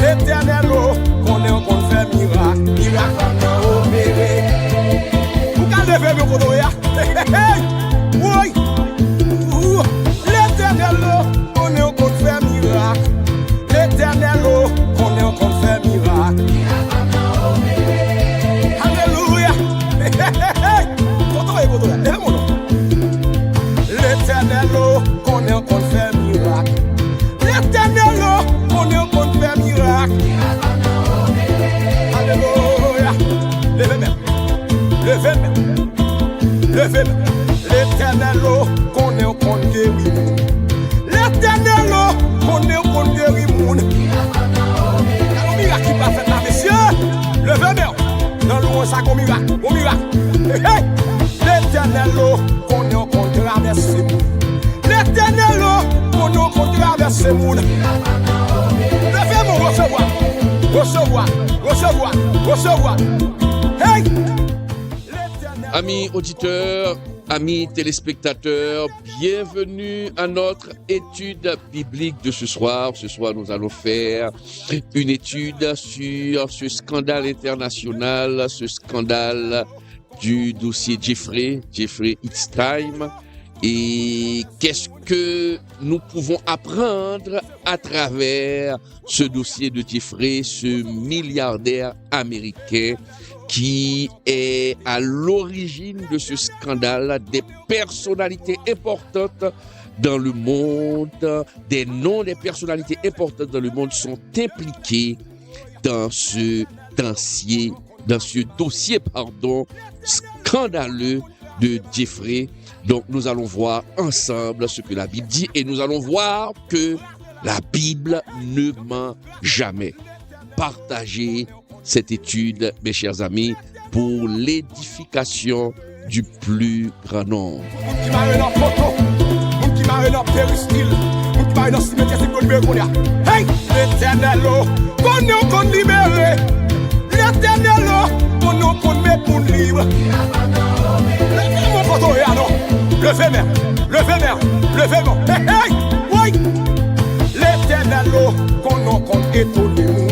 L'éternel, qu'on est qu'on fait miracle, miracle qu'on opéré. Vous gardez le côté, oui. L'éternel, qu'on est qu'on fait miracle. L'éternel, qu'on est qu'on fait miracle. Alléluia. L'éternel, qu'on est qu'on fait miracle. L'éternel, qu'on est qu'on fait miracle. Alléluia. Levez-moi. Levez-moi. Levez-moi. L'éternel, qu'on est qu'on guérit. L'éternel, qu'on est qu'on guérit. Le miracle qui va faire la messieurs. Levez-moi. Dans le ça comme miracle. Au miracle. L'éternel, qu'on est qu'on traverse. L'éternel, qu'on est qu'on traverse le monde. Levez-moi, recevoir. Recevoir. Recevoir. Recevoir. Hey! Amis auditeurs, amis téléspectateurs, bienvenue à notre étude biblique de ce soir. Ce soir, nous allons faire une étude sur ce scandale international, ce scandale du dossier Jeffrey Epstein. Et qu'est-ce que nous pouvons apprendre à travers ce dossier de Jeffrey, ce milliardaire américain qui est à l'origine de ce scandale, des personnalités importantes dans le monde, des noms des personnalités importantes dans le monde sont impliqués dans ce dossier scandaleux de Jeffrey. Donc nous allons voir ensemble ce que la Bible dit et nous allons voir que la Bible ne ment jamais. Partagez cette étude, mes chers amis, pour l'édification du plus grand nombre. Hey, l'éternel, qu'on libéré. L'éternel, qu'on met pour libre. Levez-moi, levez-moi, levez-moi. Hey, oui. L'éternel, qu'on étonne.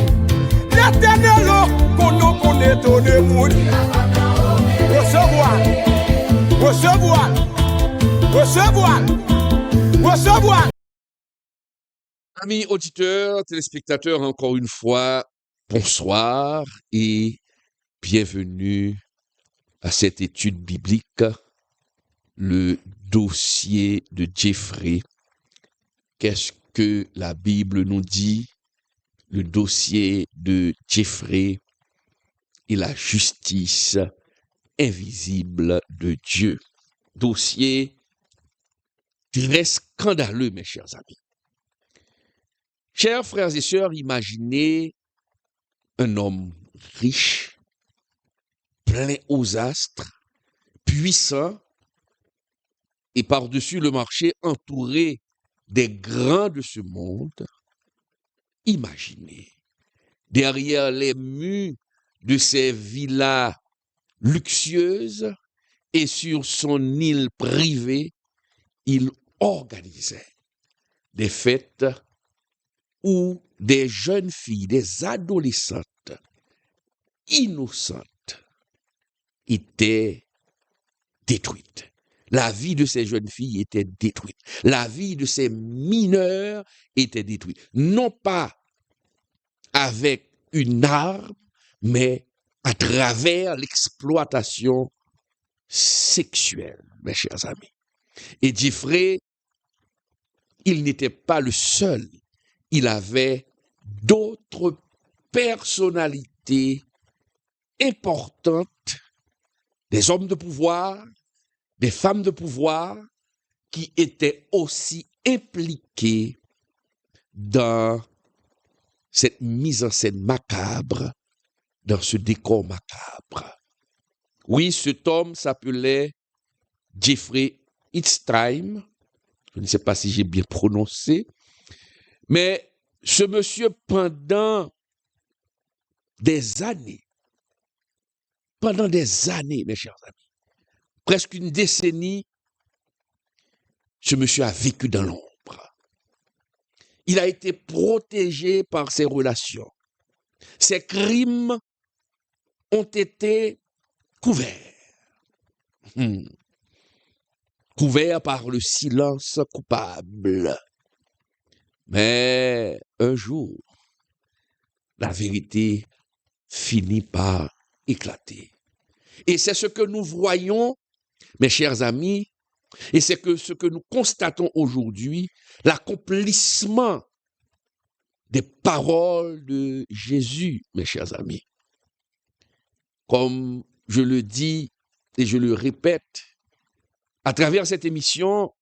L'éternel, qu'on étonne. Recevoir, recevoir, recevoir, recevoir. Amis auditeurs, téléspectateurs, encore une fois, bonsoir et bienvenue à cette étude biblique, le dossier de Jeffrey. Qu'est-ce que la Bible nous dit? Le dossier de Jeffrey et la justice invisible de Dieu. Dossier très scandaleux, mes chers amis. Chers frères et sœurs, imaginez un homme riche, plein aux astres, puissant, et par-dessus le marché entouré des grands de ce monde. Imaginez, derrière les murs de ces villas luxueuses et sur son île privée, il organisait des fêtes où des jeunes filles, des adolescentes innocentes étaient détruites. La vie de ces jeunes filles était détruite. La vie de ces mineurs était détruite. Non pas avec une arme, mais à travers l'exploitation sexuelle, mes chers amis. Et Jeffrey, il n'était pas le seul. Il avait d'autres personnalités importantes, des hommes de pouvoir, des femmes de pouvoir qui étaient aussi impliquées dans cette mise en scène macabre, dans ce décor macabre. Oui, cet homme s'appelait Jeffrey Epstein. Je ne sais pas si j'ai bien prononcé, mais ce monsieur, pendant des années, mes chers amis, presque une décennie, ce monsieur a vécu dans l'ombre. Il a été protégé par ses relations. Ces crimes ont été couverts. Couverts par le silence coupable. Mais un jour, la vérité finit par éclater. Et c'est ce que nous voyons, mes chers amis, et c'est ce que nous constatons aujourd'hui, l'accomplissement des paroles de Jésus, mes chers amis. Comme je le dis et je le répète, à travers cette émission,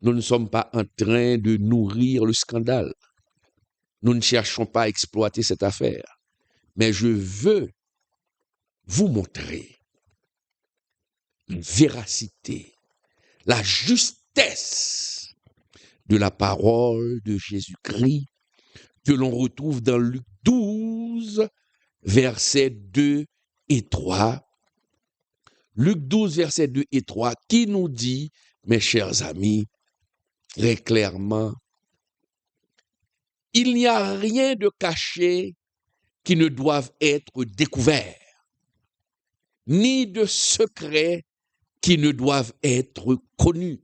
nous ne sommes pas en train de nourrir le scandale. Nous ne cherchons pas à exploiter cette affaire. Mais je veux vous montrer la véracité, la justesse de la parole de Jésus-Christ que l'on retrouve dans Luc 12, versets 2 et 3. Luc 12, versets 2 et 3, qui nous dit, mes chers amis, très clairement, il n'y a rien de caché qui ne doive être découvert, ni de secret qui ne doivent être connus.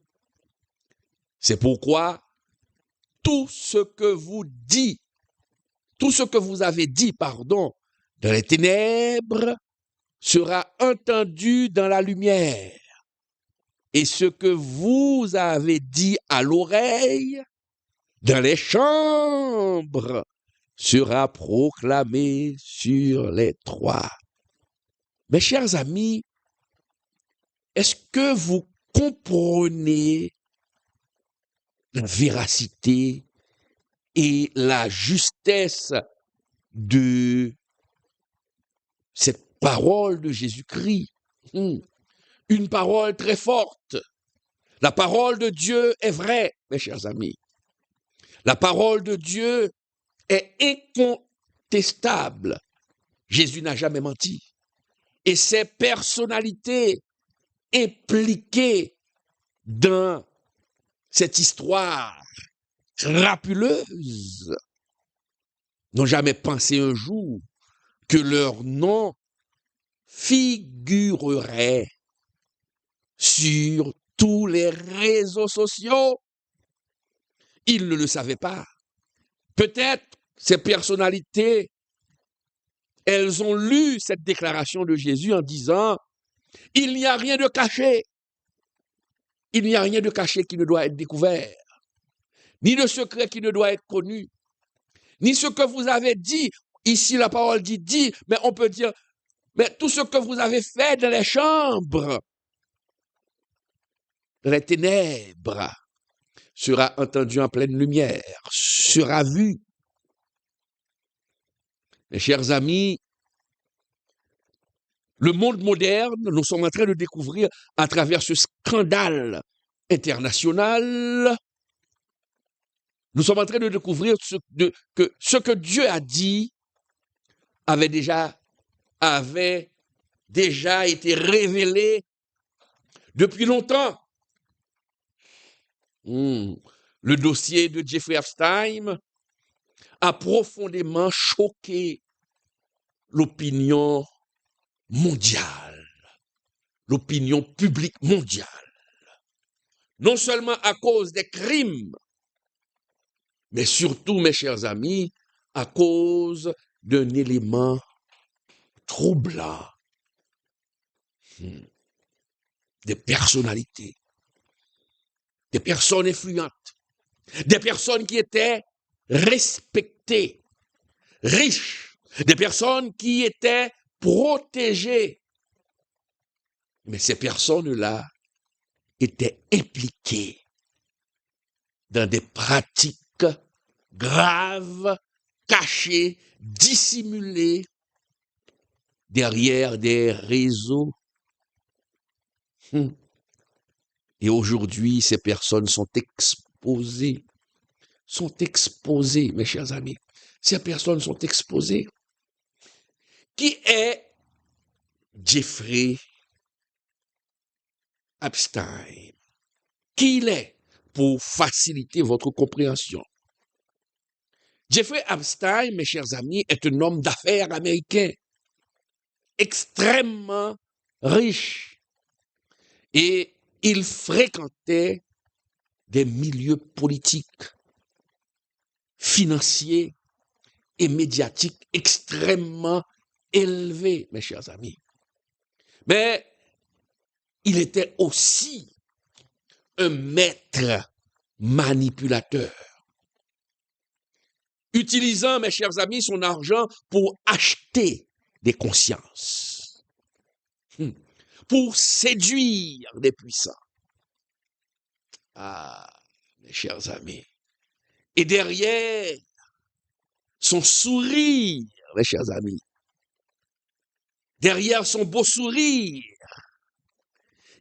C'est pourquoi tout ce que vous avez dit, dans les ténèbres, sera entendu dans la lumière. Et ce que vous avez dit à l'oreille, dans les chambres, sera proclamé sur les toits. Mes chers amis, est-ce que vous comprenez la véracité et la justesse de cette parole de Jésus-Christ? Une parole très forte. La parole de Dieu est vraie, mes chers amis. La parole de Dieu est incontestable. Jésus n'a jamais menti. Et ses personnalités impliquées dans cette histoire crapuleuse n'ont jamais pensé un jour que leur nom figurerait sur tous les réseaux sociaux. Ils ne le savaient pas. Peut-être ces personnalités, elles ont lu cette déclaration de Jésus en disant « Il n'y a rien de caché. Il n'y a rien de caché qui ne doit être découvert, ni de secret qui ne doit être connu, ni ce que vous avez dit. » Ici, la parole dit, mais on peut dire, mais tout ce que vous avez fait dans les chambres, dans les ténèbres, sera entendu en pleine lumière, sera vu. Mes chers amis, le monde moderne, nous sommes en train de découvrir à travers ce scandale international, nous sommes en train de découvrir que ce que Dieu a dit avait déjà été révélé depuis longtemps. Le dossier de Jeffrey Epstein a profondément choqué l'opinion mondiale, l'opinion publique mondiale. Non seulement à cause des crimes, mais surtout, mes chers amis, à cause d'un élément troublant, des personnalités, des personnes influentes, des personnes qui étaient respectées, riches, des personnes qui étaient protégées. Mais ces personnes-là étaient impliquées dans des pratiques graves, cachées, dissimulées derrière des réseaux. Et aujourd'hui, ces personnes sont exposées, mes chers amis. Ces personnes sont exposées. Qui est Jeffrey Epstein? Qui il est? Pour faciliter votre compréhension. Jeffrey Epstein, mes chers amis, est un homme d'affaires américain, extrêmement riche. Et il fréquentait des milieux politiques, financiers et médiatiques extrêmement élevés, mes chers amis. Mais il était aussi un maître manipulateur, utilisant, mes chers amis, son argent pour acheter des consciences, pour séduire des puissants. Ah, mes chers amis. Et derrière son sourire, mes chers amis, derrière son beau sourire,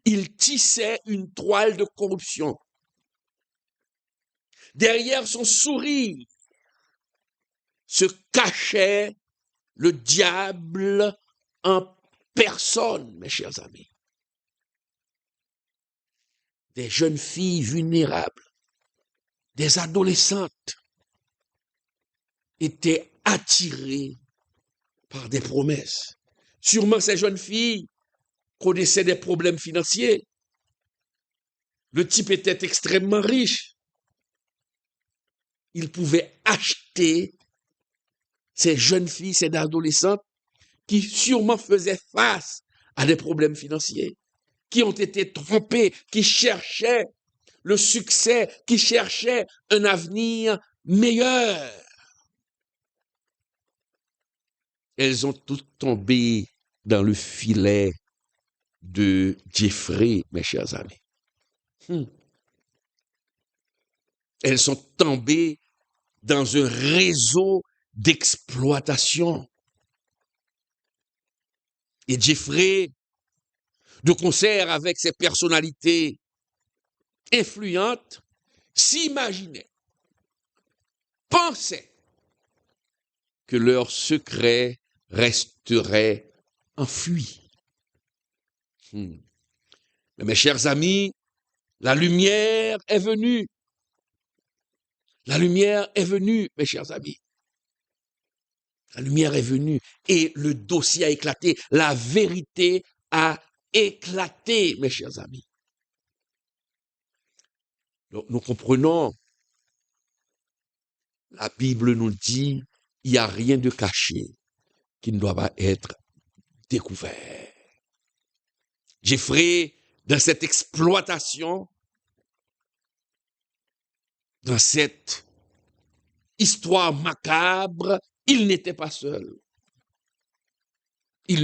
il tissait une toile de corruption. Derrière son sourire se cachait le diable en personne, mes chers amis. Des jeunes filles vulnérables, des adolescentes étaient attirées par des promesses. Sûrement ces jeunes filles connaissaient des problèmes financiers. Le type était extrêmement riche. Il pouvait acheter ces jeunes filles, ces adolescentes qui sûrement faisaient face à des problèmes financiers, qui ont été trompées, qui cherchaient le succès, qui cherchaient un avenir meilleur. Elles ont toutes tombé dans le filet de Jeffrey, mes chers amis. Elles sont tombées dans un réseau d'exploitation. Et Jeffrey, de concert avec ses personnalités influentes, s'imaginait, pensait que leur secret resterait enfui. Mais mes chers amis, la lumière est venue. La lumière est venue, mes chers amis. La lumière est venue et le dossier a éclaté. La vérité a éclaté, mes chers amis. Donc, nous comprenons, la Bible nous dit, il n'y a rien de caché qui ne doit pas être découvert. Jeffrey, dans cette exploitation, dans cette histoire macabre, il n'était pas seul. Il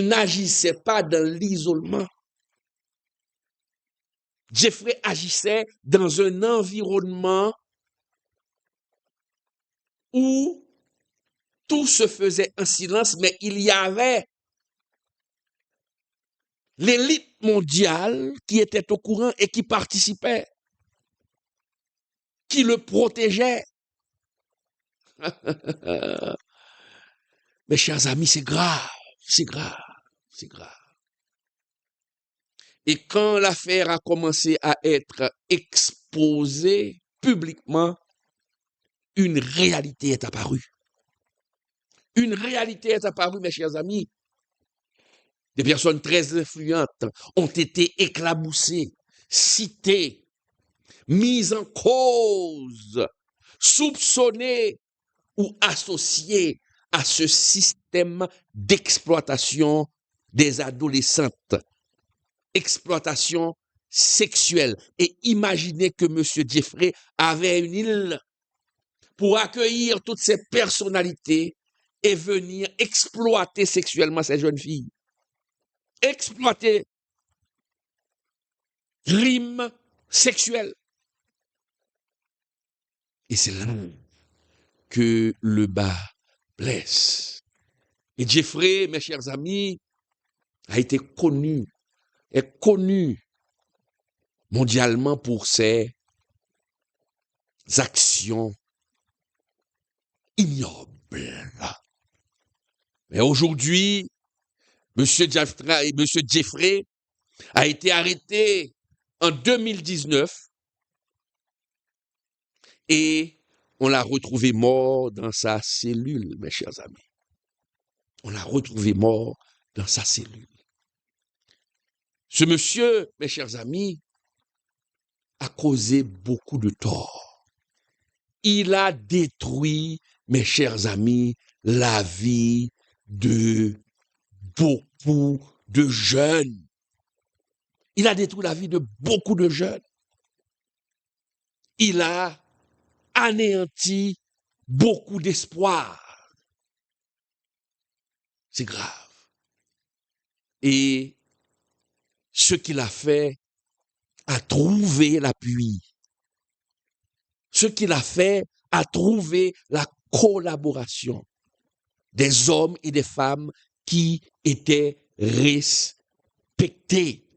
n'agissait pas dans l'isolement. Jeffrey agissait dans un environnement où tout se faisait en silence, mais il y avait l'élite mondiale qui était au courant et qui participait, qui le protégeait. Mes chers amis, c'est grave, c'est grave, c'est grave. Et quand l'affaire a commencé à être exposée publiquement, une réalité est apparue. Une réalité est apparue, mes chers amis. Des personnes très influentes ont été éclaboussées, citées, mises en cause, soupçonnées ou associées à ce système d'exploitation des adolescentes, exploitation sexuelle. Et imaginez que M. Jeffrey avait une île pour accueillir toutes ces personnalités et venir exploiter sexuellement ces jeunes filles. Exploiter, crime sexuel. Et c'est là que le bas blesse. Et Jeffrey, mes chers amis, a été est connu mondialement pour ses actions ignobles. Mais aujourd'hui, M. Jeffrey a été arrêté en 2019 et on l'a retrouvé mort dans sa cellule, mes chers amis. On l'a retrouvé mort dans sa cellule. Ce monsieur, mes chers amis, a causé beaucoup de tort. Il a détruit, mes chers amis, la vie de beaucoup de jeunes. Il a détruit la vie de beaucoup de jeunes. Il a anéanti beaucoup d'espoir. C'est grave. Et ce qu'il a fait a trouvé l'appui. Ce qu'il a fait a trouvé la collaboration des hommes et des femmes qui étaient respectés,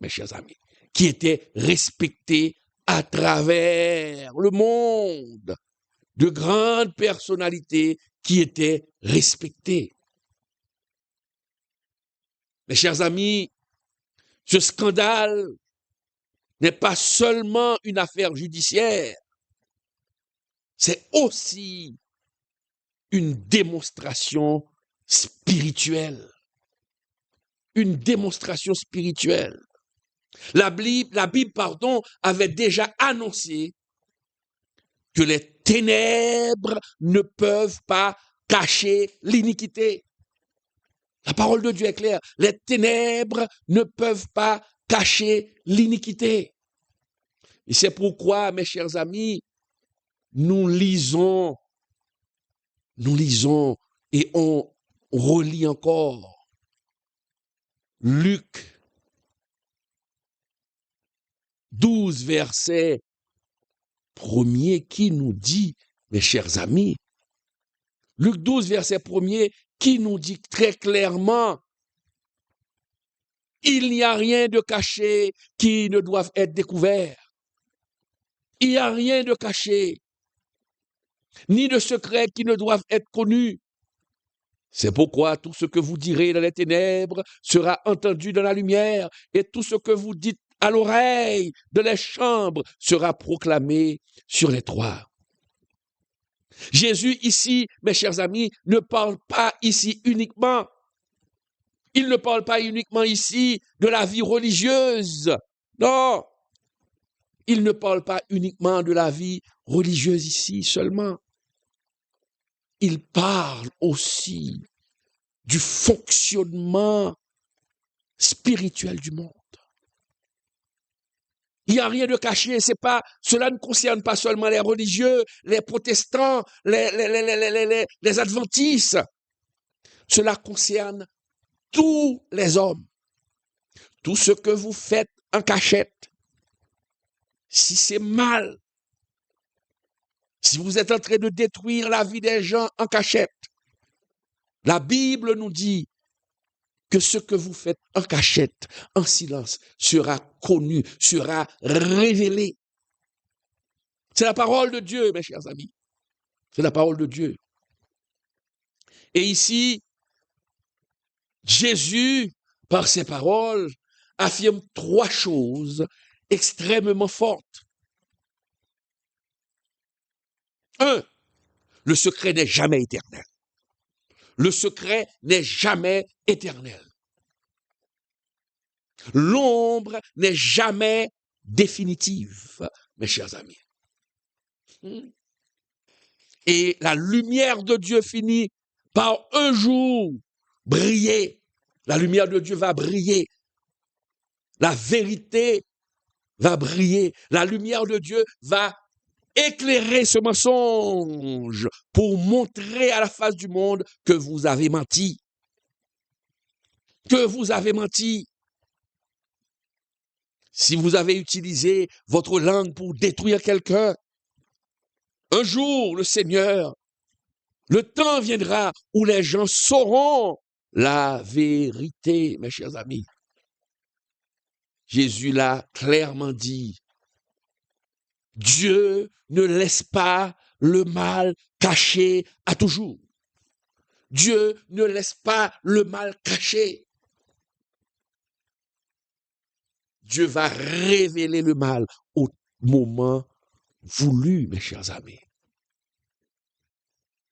mes chers amis, qui étaient respectés à travers le monde, de grandes personnalités qui étaient respectées. Mes chers amis, ce scandale n'est pas seulement une affaire judiciaire, c'est aussi une démonstration spirituelle. Une démonstration spirituelle. La Bible, avait déjà annoncé que les ténèbres ne peuvent pas cacher l'iniquité. La parole de Dieu est claire. Les ténèbres ne peuvent pas cacher l'iniquité. Et c'est pourquoi, mes chers amis, nous lisons et on relit encore Luc 12, verset 1er, qui nous dit, mes chers amis, Luc 12, verset 1er, qui nous dit très clairement, il n'y a rien de caché qui ne doive être découvert. Il n'y a rien de caché, ni de secret qui ne doivent être connus. C'est pourquoi tout ce que vous direz dans les ténèbres sera entendu dans la lumière, et tout ce que vous dites à l'oreille de les chambres sera proclamé sur les toits. Jésus ici, mes chers amis, ne parle pas ici uniquement. Il ne parle pas uniquement ici de la vie religieuse. Non, il ne parle pas uniquement de la vie religieuse ici seulement. Il parle aussi du fonctionnement spirituel du monde. Il n'y a rien de caché, cela ne concerne pas seulement les religieux, les protestants, les adventistes. Cela concerne tous les hommes. Tout ce que vous faites en cachette, si c'est mal, si vous êtes en train de détruire la vie des gens en cachette, la Bible nous dit que ce que vous faites en cachette, en silence, sera connu, sera révélé. C'est la parole de Dieu, mes chers amis. C'est la parole de Dieu. Et ici, Jésus, par ses paroles, affirme 3 choses extrêmement fortes. 1, le secret n'est jamais éternel. Le secret n'est jamais éternel. L'ombre n'est jamais définitive, mes chers amis. Et la lumière de Dieu finit par un jour briller. La lumière de Dieu va briller. La vérité va briller. La lumière de Dieu va éclairer ce mensonge pour montrer à la face du monde que vous avez menti. Que vous avez menti. Si vous avez utilisé votre langue pour détruire quelqu'un, un jour, le Seigneur, le temps viendra où les gens sauront la vérité, mes chers amis. Jésus l'a clairement dit. Dieu ne laisse pas le mal caché à toujours. Dieu ne laisse pas le mal caché. Dieu va révéler le mal au moment voulu, mes chers amis.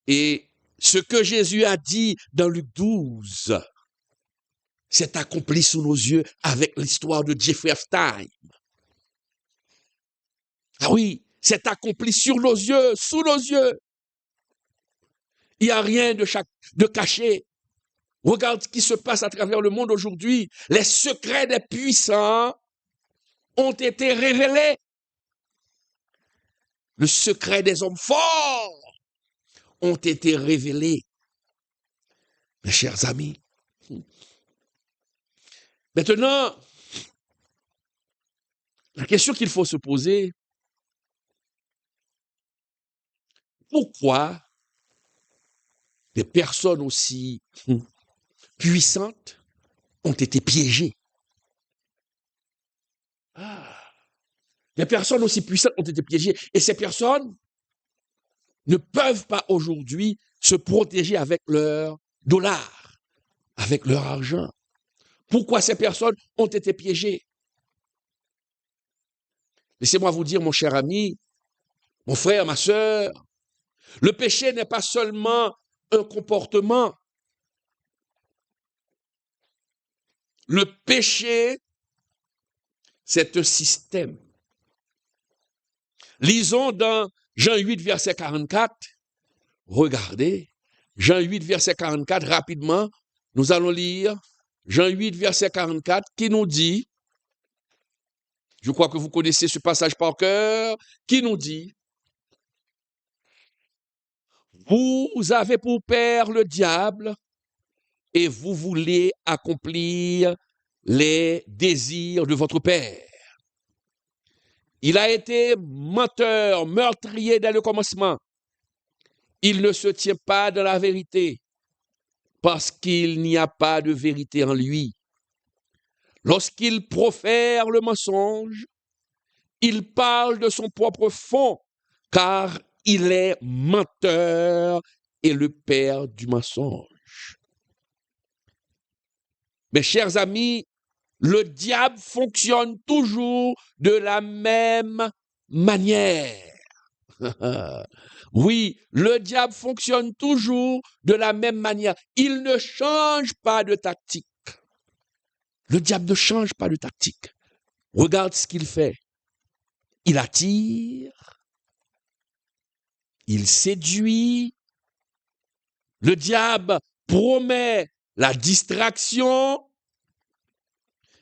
Et ce que Jésus a dit dans Luc 12 s'est accompli sous nos yeux avec l'histoire de Jeffrey Epstein. Ah oui, c'est accompli sur nos yeux, sous nos yeux. Il n'y a rien de caché. Regarde ce qui se passe à travers le monde aujourd'hui. Les secrets des puissants ont été révélés. Le secret des hommes forts ont été révélés. Mes chers amis. Maintenant, la question qu'il faut se poser, pourquoi des personnes aussi puissantes ont été piégées? Des personnes aussi puissantes ont été piégées. Et ces personnes ne peuvent pas aujourd'hui se protéger avec leur dollar, avec leur argent. Pourquoi ces personnes ont été piégées? Laissez-moi vous dire, mon cher ami, mon frère, ma sœur, le péché n'est pas seulement un comportement. Le péché, c'est un système. Lisons dans Jean 8, verset 44. Regardez, Jean 8, verset 44, rapidement, nous allons lire Jean 8, verset 44, qui nous dit, je crois que vous connaissez ce passage par cœur, qui nous dit, vous avez pour père le diable et vous voulez accomplir les désirs de votre père. Il a été menteur, meurtrier dès le commencement. Il ne se tient pas dans la vérité parce qu'il n'y a pas de vérité en lui. Lorsqu'il profère le mensonge, il parle de son propre fond, car il est menteur et le père du mensonge. Mes chers amis, le diable fonctionne toujours de la même manière. Oui, le diable fonctionne toujours de la même manière. Il ne change pas de tactique. Le diable ne change pas de tactique. Regarde ce qu'il fait. Il attire, il séduit. Le diable promet la distraction.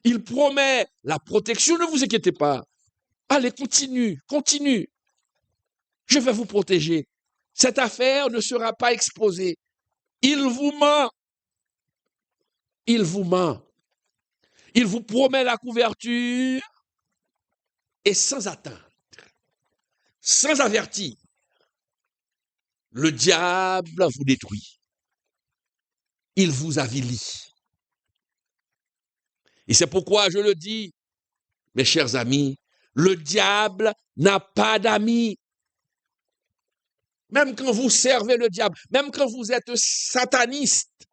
Il promet la protection. Ne vous inquiétez pas. Allez, continue. Je vais vous protéger. Cette affaire ne sera pas exposée. Il vous ment. Il vous promet la couverture et sans attendre, sans avertir, le diable vous détruit. Il vous avilit. Et c'est pourquoi je le dis, mes chers amis, le diable n'a pas d'amis. Même quand vous servez le diable, même quand vous êtes sataniste,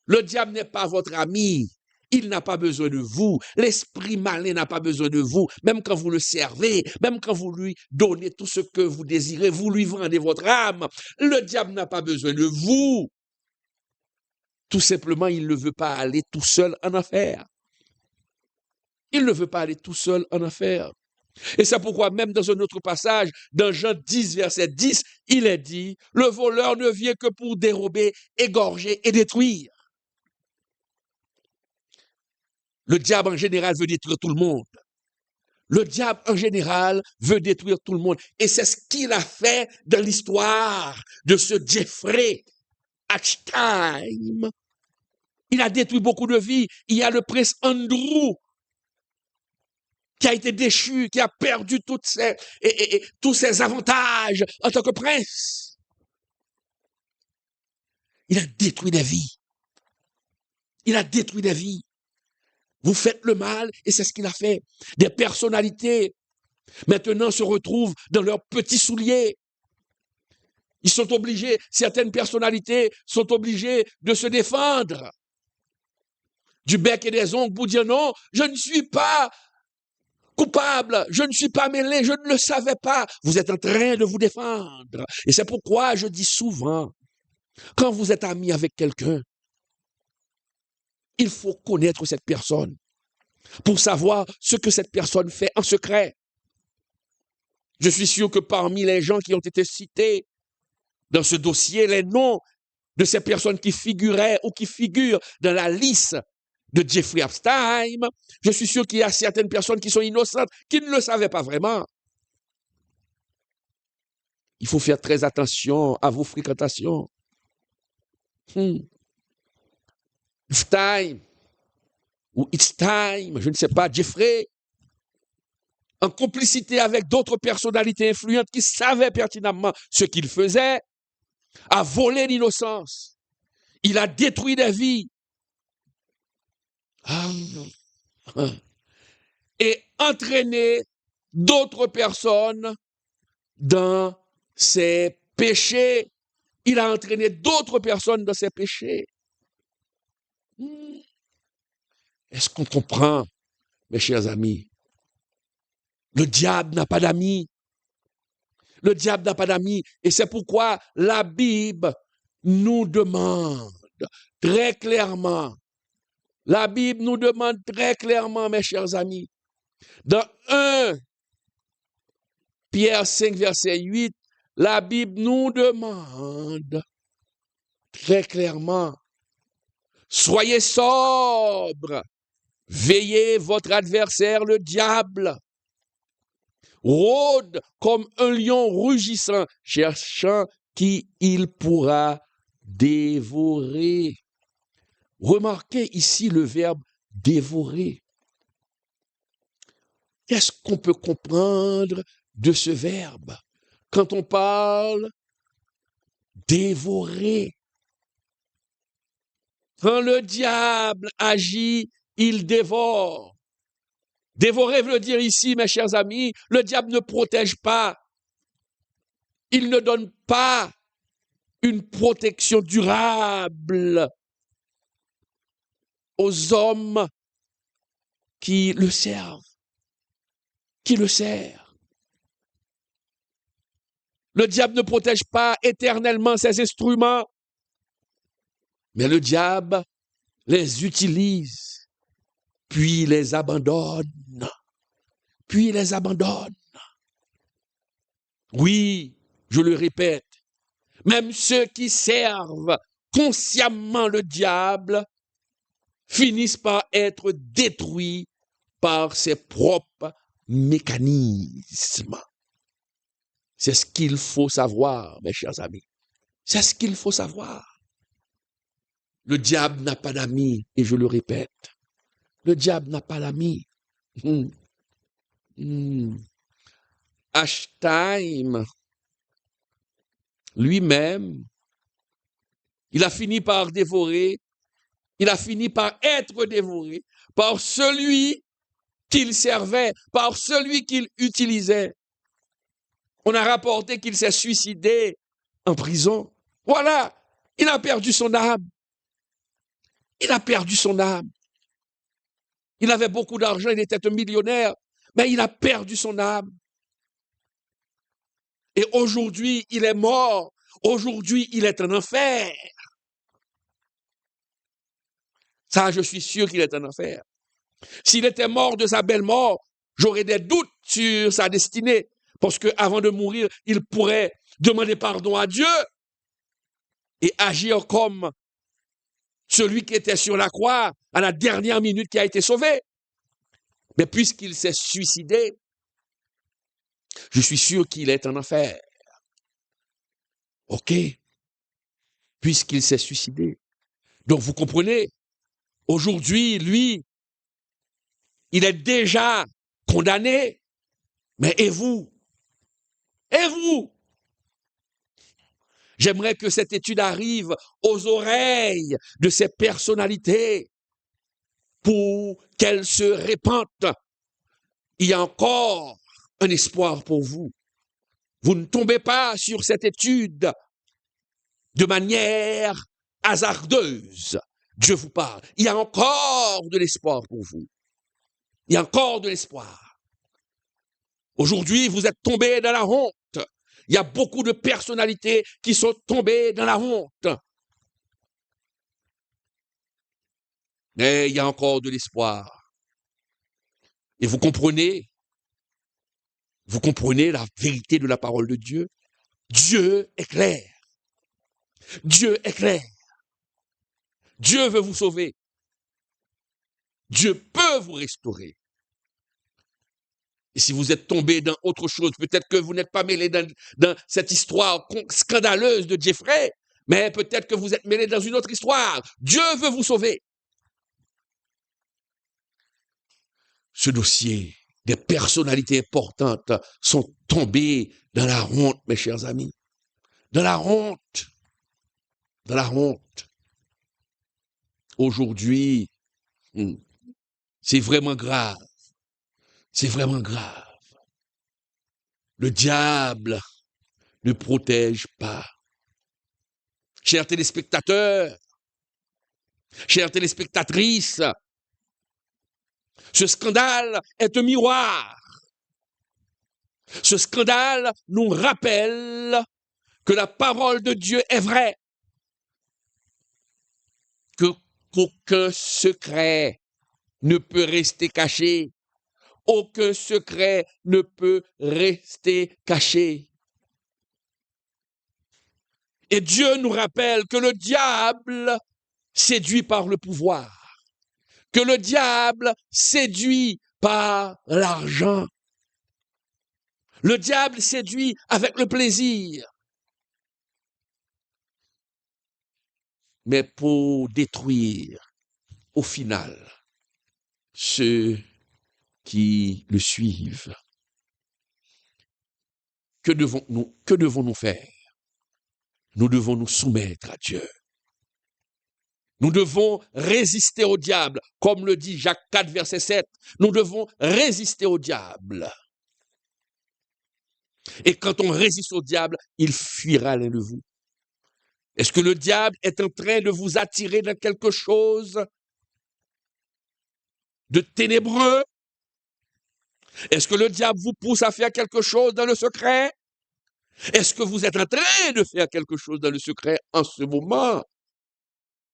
le diable n'est pas votre ami. Il n'a pas besoin de vous. L'esprit malin n'a pas besoin de vous. Même quand vous le servez, même quand vous lui donnez tout ce que vous désirez, vous lui vendez votre âme. Le diable n'a pas besoin de vous. Tout simplement, il ne veut pas aller tout seul en affaires. Il ne veut pas aller tout seul en affaires. Et c'est pourquoi même dans un autre passage, dans Jean 10, verset 10, il est dit, le voleur ne vient que pour dérober, égorger et détruire. Le diable en général veut détruire tout le monde. Le diable en général veut détruire tout le monde. Et c'est ce qu'il a fait dans l'histoire de ce Jeffrey Epstein. Il a détruit beaucoup de vies. Il y a le prince Andrew qui a été déchu, qui a perdu tous ses avantages en tant que prince. Il a détruit des vies. Vous faites le mal et c'est ce qu'il a fait. Des personnalités maintenant se retrouvent dans leurs petits souliers. Ils sont obligés, certaines personnalités sont obligées de se défendre du bec et des ongles pour dire non, je ne suis pas coupable coupable, je ne suis pas mêlé, je ne le savais pas. Vous êtes en train de vous défendre. Et c'est pourquoi je dis souvent, quand vous êtes ami avec quelqu'un, il faut connaître cette personne pour savoir ce que cette personne fait en secret. Je suis sûr que parmi les gens qui ont été cités dans ce dossier, les noms de ces personnes qui figuraient ou qui figurent dans la liste de Jeffrey Epstein, je suis sûr qu'il y a certaines personnes qui sont innocentes, qui ne le savaient pas vraiment. Il faut faire très attention à vos fréquentations. Epstein, ou It's Time, je ne sais pas, Jeffrey, en complicité avec d'autres personnalités influentes qui savaient pertinemment ce qu'il faisait, a volé l'innocence. Il a détruit des vies. Et entraîné d'autres personnes dans ses péchés. Il a entraîné d'autres personnes dans ses péchés. Est-ce qu'on comprend, mes chers amis? Le diable n'a pas d'amis. Le diable n'a pas d'amis. Et c'est pourquoi la Bible nous demande très clairement, mes chers amis, dans 1 Pierre 5, verset 8, la Bible nous demande très clairement, soyez sobres, veillez votre adversaire, le diable, rôde comme un lion rugissant, cherchant qui il pourra dévorer. Remarquez ici le verbe dévorer. Qu'est-ce qu'on peut comprendre de ce verbe quand on parle dévorer? Quand le diable agit, il dévore. Dévorer veut dire ici, mes chers amis, le diable ne protège pas. Il ne donne pas une protection durable aux hommes qui le servent, qui le servent. Le diable ne protège pas éternellement ses instruments, mais le diable les utilise, puis les abandonne. Oui, je le répète, même ceux qui servent consciemment le diable finissent par être détruits par ses propres mécanismes. C'est ce qu'il faut savoir, mes chers amis. C'est ce qu'il faut savoir. Le diable n'a pas d'amis, et je le répète. Le diable n'a pas d'amis. Epstein, lui-même, il a fini par dévorer, il a fini par être dévoré par celui qu'il servait, par celui qu'il utilisait. On a rapporté qu'il s'est suicidé en prison. Voilà, il a perdu son âme. Il a perdu son âme. Il avait beaucoup d'argent, il était un millionnaire, mais il a perdu son âme. Et aujourd'hui, il est mort. Aujourd'hui, il est en enfer. Ça, je suis sûr qu'il est en enfer. S'il était mort de sa belle mort, j'aurais des doutes sur sa destinée. Parce qu'avant de mourir, il pourrait demander pardon à Dieu et agir comme celui qui était sur la croix à la dernière minute qui a été sauvé. Mais puisqu'il s'est suicidé, je suis sûr qu'il est en enfer. OK? Puisqu'il s'est suicidé. Donc vous comprenez, aujourd'hui, lui, il est déjà condamné. Mais et vous? Et vous? J'aimerais que cette étude arrive aux oreilles de ces personnalités pour qu'elles se répandent. Il y a encore un espoir pour vous. Vous ne tombez pas sur cette étude de manière hasardeuse. Dieu vous parle. Il y a encore de l'espoir pour vous. Il y a encore de l'espoir. Aujourd'hui, vous êtes tombés dans la honte. Il y a beaucoup de personnalités qui sont tombées dans la honte. Mais il y a encore de l'espoir. Et vous comprenez la vérité de la parole de Dieu. Dieu est clair. Dieu est clair. Dieu veut vous sauver. Dieu peut vous restaurer. Et si vous êtes tombé dans autre chose, peut-être que vous n'êtes pas mêlé dans cette histoire scandaleuse de Jeffrey, mais peut-être que vous êtes mêlé dans une autre histoire. Dieu veut vous sauver. Ce dossier, des personnalités importantes sont tombées dans la honte, mes chers amis. Dans la honte. Dans la honte. Aujourd'hui, c'est vraiment grave. C'est vraiment grave. Le diable ne protège pas. Chers téléspectateurs, chères téléspectatrices, ce scandale est un miroir. Ce scandale nous rappelle que la parole de Dieu est vraie, qu'aucun secret ne peut rester caché. Aucun secret ne peut rester caché. Et Dieu nous rappelle que le diable séduit par le pouvoir, que le diable séduit par l'argent. Le diable séduit avec le plaisir. Mais pour détruire, au final, ceux qui le suivent. Que devons-nous faire? Nous devons nous soumettre à Dieu. Nous devons résister au diable, comme le dit Jacques 4, verset 7. Nous devons résister au diable. Et quand on résiste au diable, il fuira l'un de vous. Est-ce que le diable est en train de vous attirer dans quelque chose de ténébreux? Est-ce que le diable vous pousse à faire quelque chose dans le secret? Est-ce que vous êtes en train de faire quelque chose dans le secret en ce moment?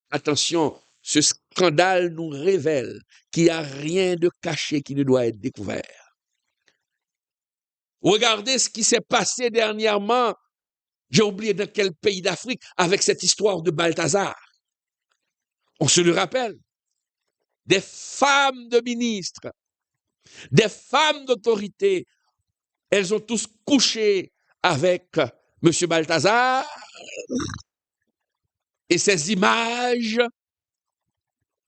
Attention, ce scandale nous révèle qu'il n'y a rien de caché qui ne doit être découvert. Regardez ce qui s'est passé dernièrement, j'ai oublié dans quel pays d'Afrique, avec cette histoire de Balthazar. On se le rappelle. Des femmes de ministres, des femmes d'autorité, elles ont tous couché avec M. Balthazar, et ces images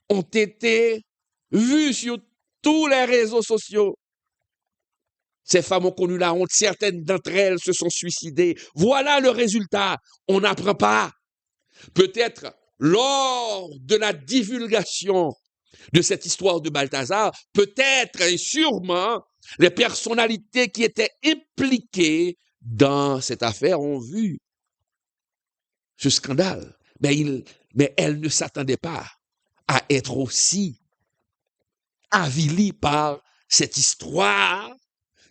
ont été vues sur tous les réseaux sociaux. Ces femmes ont connu la honte, certaines d'entre elles se sont suicidées. Voilà le résultat, on n'apprend pas. Peut-être lors de la divulgation de cette histoire de Balthazar, peut-être et sûrement, les personnalités qui étaient impliquées dans cette affaire ont vu ce scandale. Mais elles ne s'attendaient pas à être aussi avilies par cette histoire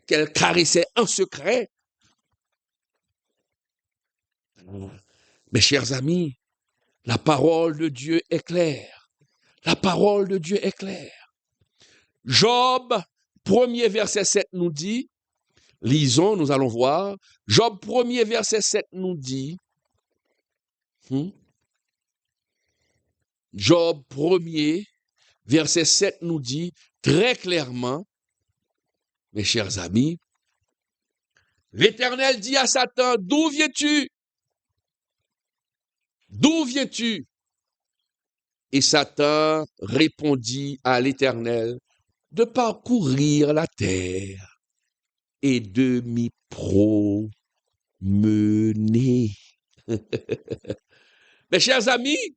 qu'elles caressaient en secret. Mes chers amis, la parole de Dieu est claire. La parole de Dieu est claire. Job, 1er verset 7 nous dit, lisons, nous allons voir, Job 1er verset 7 nous dit, Job 1er verset 7 nous dit très clairement, mes chers amis, l'Éternel dit à Satan, d'où viens-tu? D'où viens-tu? Et Satan répondit à l'Éternel, de parcourir la terre et de m'y promener. Mes chers amis,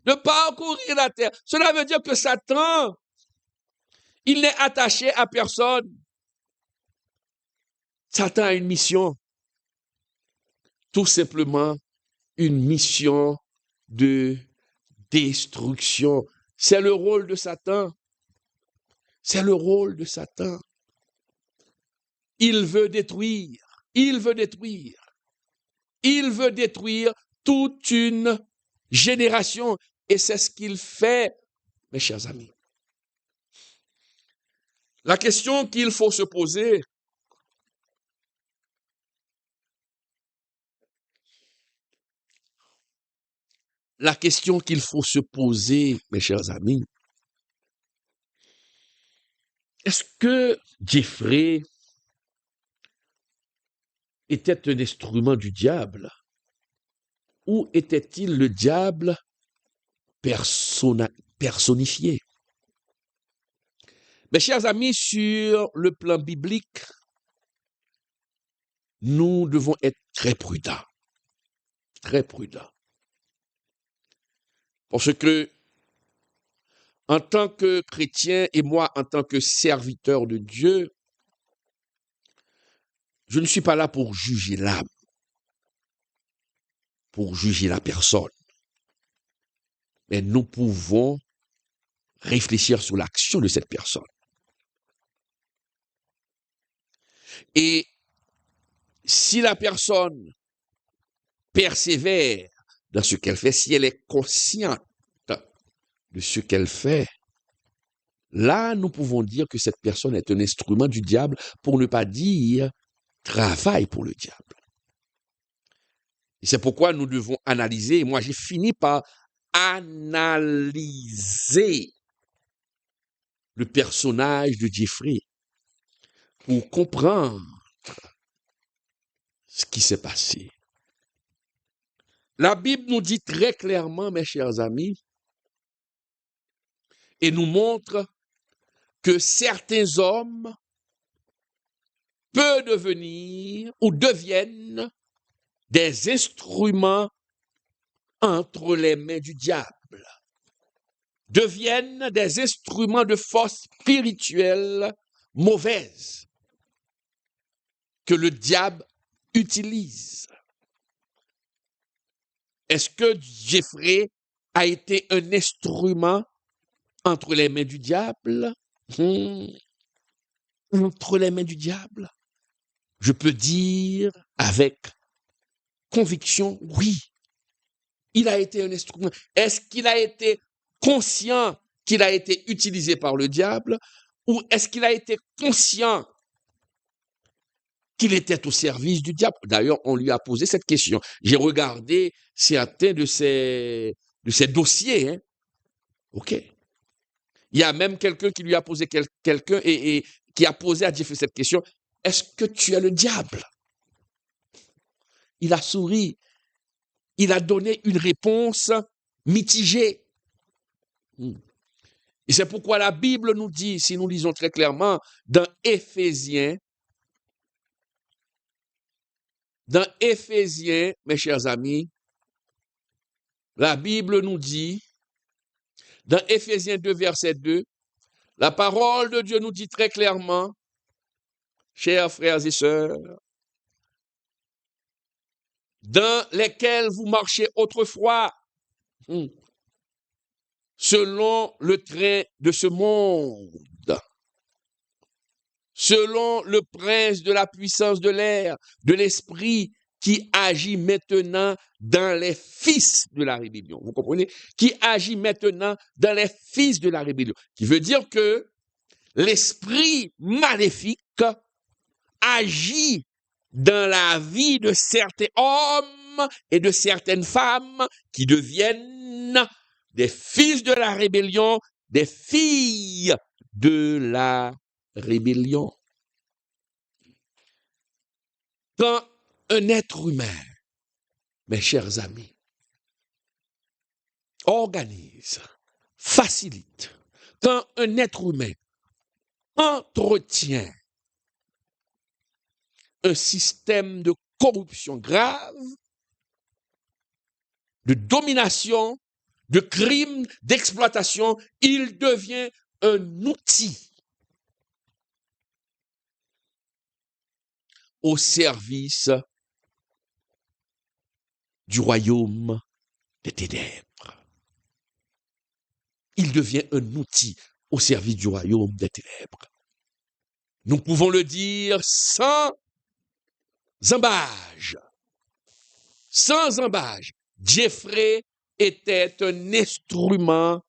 de parcourir la terre, cela veut dire que Satan, il n'est attaché à personne. Satan a une mission, tout simplement une mission de destruction. C'est le rôle de Satan. C'est le rôle de Satan. il veut détruire, il veut détruire, il veut détruire toute une génération. Et c'est ce qu'il fait, mes chers amis. La question qu'il faut se poser, mes chers amis, est-ce que Jeffrey était un instrument du diable ou était-il le diable personnifié? Mes chers amis, sur le plan biblique, nous devons être très prudents. Très prudents. Parce que, en tant que chrétien et moi, en tant que serviteur de Dieu, je ne suis pas là pour juger l'âme, pour juger la personne. Mais nous pouvons réfléchir sur l'action de cette personne. Et si la personne persévère dans ce qu'elle fait, si elle est consciente de ce qu'elle fait, là, nous pouvons dire que cette personne est un instrument du diable, pour ne pas dire travail pour le diable. Et c'est pourquoi nous devons analyser. Moi, j'ai fini par analyser le personnage de Jeffrey pour comprendre ce qui s'est passé. La Bible nous dit très clairement, mes chers amis, et nous montre que certains hommes peuvent devenir ou deviennent des instruments entre les mains du diable, deviennent des instruments de force spirituelle mauvaise que le diable utilise. Est-ce que Jeffrey a été un instrument entre les mains du diable? Entre les mains du diable? Je peux dire avec conviction, oui. Il a été un instrument. Est-ce qu'il a été conscient qu'il a été utilisé par le diable, ou est-ce qu'il a été conscient qu'il était au service du diable? D'ailleurs, on lui a posé cette question. J'ai regardé certains de ces dossiers. Hein. OK. Il y a même quelqu'un qui lui a posé quelqu'un et qui a posé à Jeffrey cette question. Est-ce que tu es le diable? Il a souri. Il a donné une réponse mitigée. Et c'est pourquoi la Bible nous dit, si nous lisons très clairement, dans Éphésiens, mes chers amis, la Bible nous dit, dans Éphésiens 2, verset 2, la parole de Dieu nous dit très clairement, chers frères et sœurs, dans lesquels vous marchez autrefois, selon le train de ce monde, selon le prince de la puissance de l'air, de l'esprit qui agit maintenant dans les fils de la rébellion. Vous comprenez? Qui agit maintenant dans les fils de la rébellion. Qui veut dire que l'esprit maléfique agit dans la vie de certains hommes et de certaines femmes qui deviennent des fils de la rébellion, des filles de la rébellion. Quand un être humain, mes chers amis, organise, facilite, quand un être humain entretient un système de corruption grave, de domination, de crime, d'exploitation, il devient un outil au service du royaume des ténèbres. Il devient un outil au service du royaume des ténèbres. Nous pouvons le dire sans embâge. Sans embâge. Jeffrey était un instrument,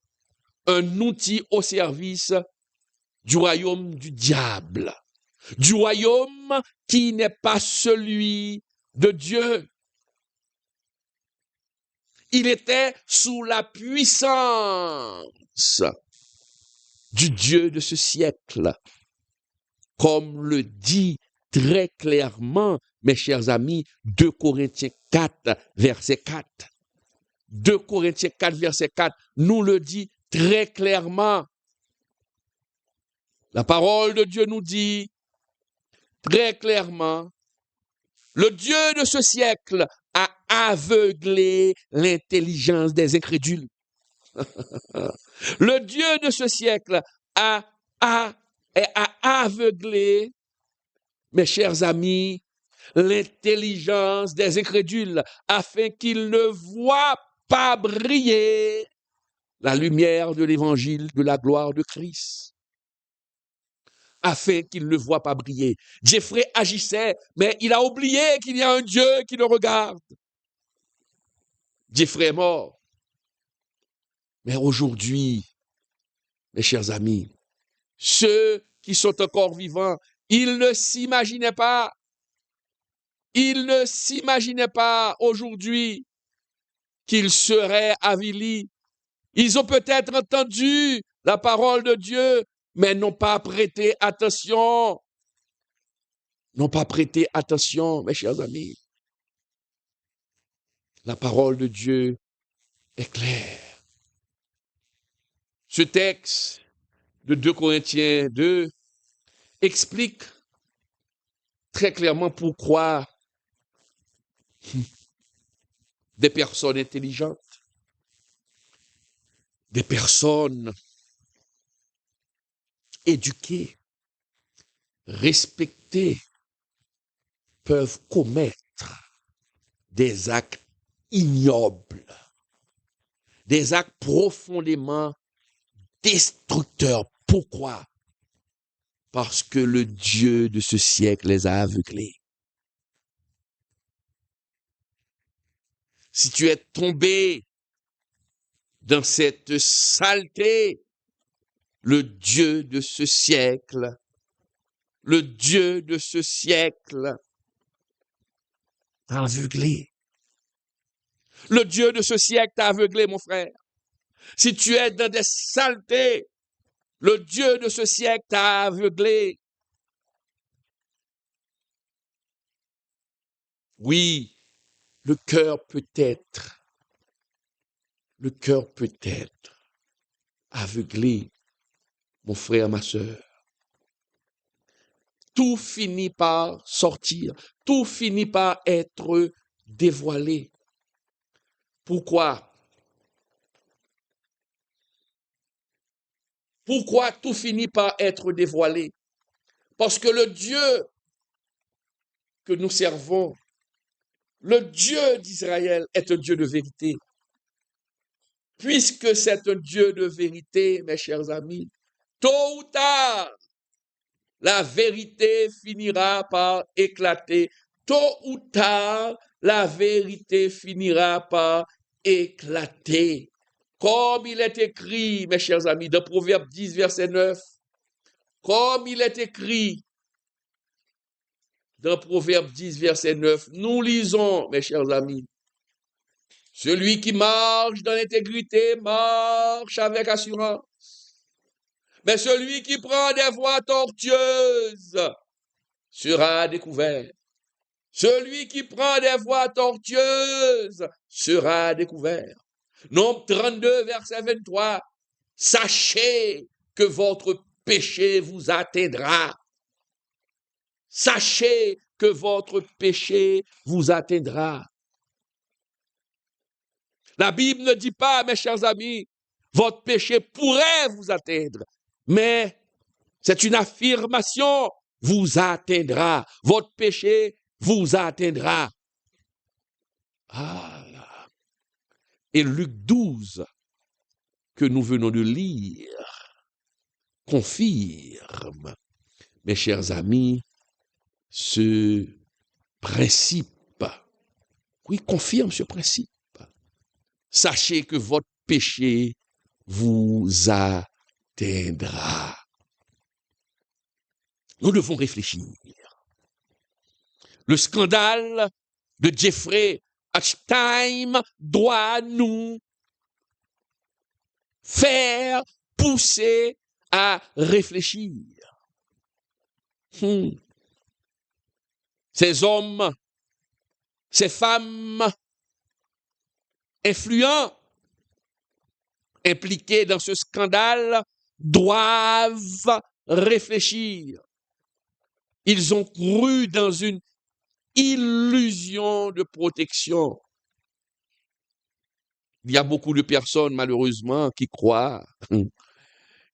un outil au service du royaume du diable, du royaume qui n'est pas celui de Dieu. Il était sous la puissance du Dieu de ce siècle, comme le dit très clairement, mes chers amis, 2 Corinthiens 4, verset 4. 2 Corinthiens 4, verset 4, nous le dit très clairement. La parole de Dieu nous dit très clairement, le Dieu de ce siècle a aveuglé l'intelligence des incrédules. Le Dieu de ce siècle a aveuglé, mes chers amis, l'intelligence des incrédules, afin qu'ils ne voient pas briller la lumière de l'évangile de la gloire de Christ. Afin qu'ils ne voient pas briller. Jeffrey agissait, mais il a oublié qu'il y a un Dieu qui le regarde. Jeffrey est mort. Mais aujourd'hui, mes chers amis, ceux qui sont encore vivants, ils ne s'imaginaient pas aujourd'hui qu'ils seraient avilis. Ils ont peut-être entendu la parole de Dieu, mais n'ont pas prêté attention. N'ont pas prêté attention, mes chers amis. La parole de Dieu est claire. Ce texte de 2 Corinthiens 2 explique très clairement pourquoi des personnes intelligentes, des personnes éduquées, respectées, peuvent commettre des actes ignobles, des actes profondément destructeurs. Pourquoi? Parce que le Dieu de ce siècle les a aveuglés. Si tu es tombé dans cette saleté, le Dieu de ce siècle t'a aveuglé. Le Dieu de ce siècle t'a aveuglé, mon frère. Si tu es dans des saletés, le Dieu de ce siècle t'a aveuglé. Oui, le cœur peut être aveuglé, mon frère, ma sœur. Tout finit par sortir, tout finit par être dévoilé. Pourquoi? Pourquoi tout finit par être dévoilé? Parce que le Dieu que nous servons, le Dieu d'Israël est un Dieu de vérité. Puisque c'est un Dieu de vérité, mes chers amis, tôt ou tard, la vérité finira par éclater. Tôt ou tard, la vérité finira par éclater. Comme il est écrit, mes chers amis, dans Proverbe 10, verset 9, comme il est écrit dans Proverbe 10, verset 9, nous lisons, mes chers amis, celui qui marche dans l'intégrité marche avec assurance. Mais celui qui prend des voies tortueuses sera découvert. Celui qui prend des voies tortueuses sera découvert. Nombre 32, verset 23. Sachez que votre péché vous atteindra. Sachez que votre péché vous atteindra. La Bible ne dit pas, mes chers amis, votre péché pourrait vous atteindre, mais c'est une affirmation, vous atteindra. Votre péché vous atteindra. Et Luc 12, que nous venons de lire, confirme Mes chers amis, ce principe, oui, confirme ce principe. Sachez que votre péché vous atteindra. Nous devons réfléchir. Le scandale de Jeffrey Epstein doit nous faire pousser à réfléchir. Ces hommes, ces femmes influents, impliqués dans ce scandale, doivent réfléchir. Ils ont cru dans une illusion de protection. Il y a beaucoup de personnes, malheureusement, qui croient. Il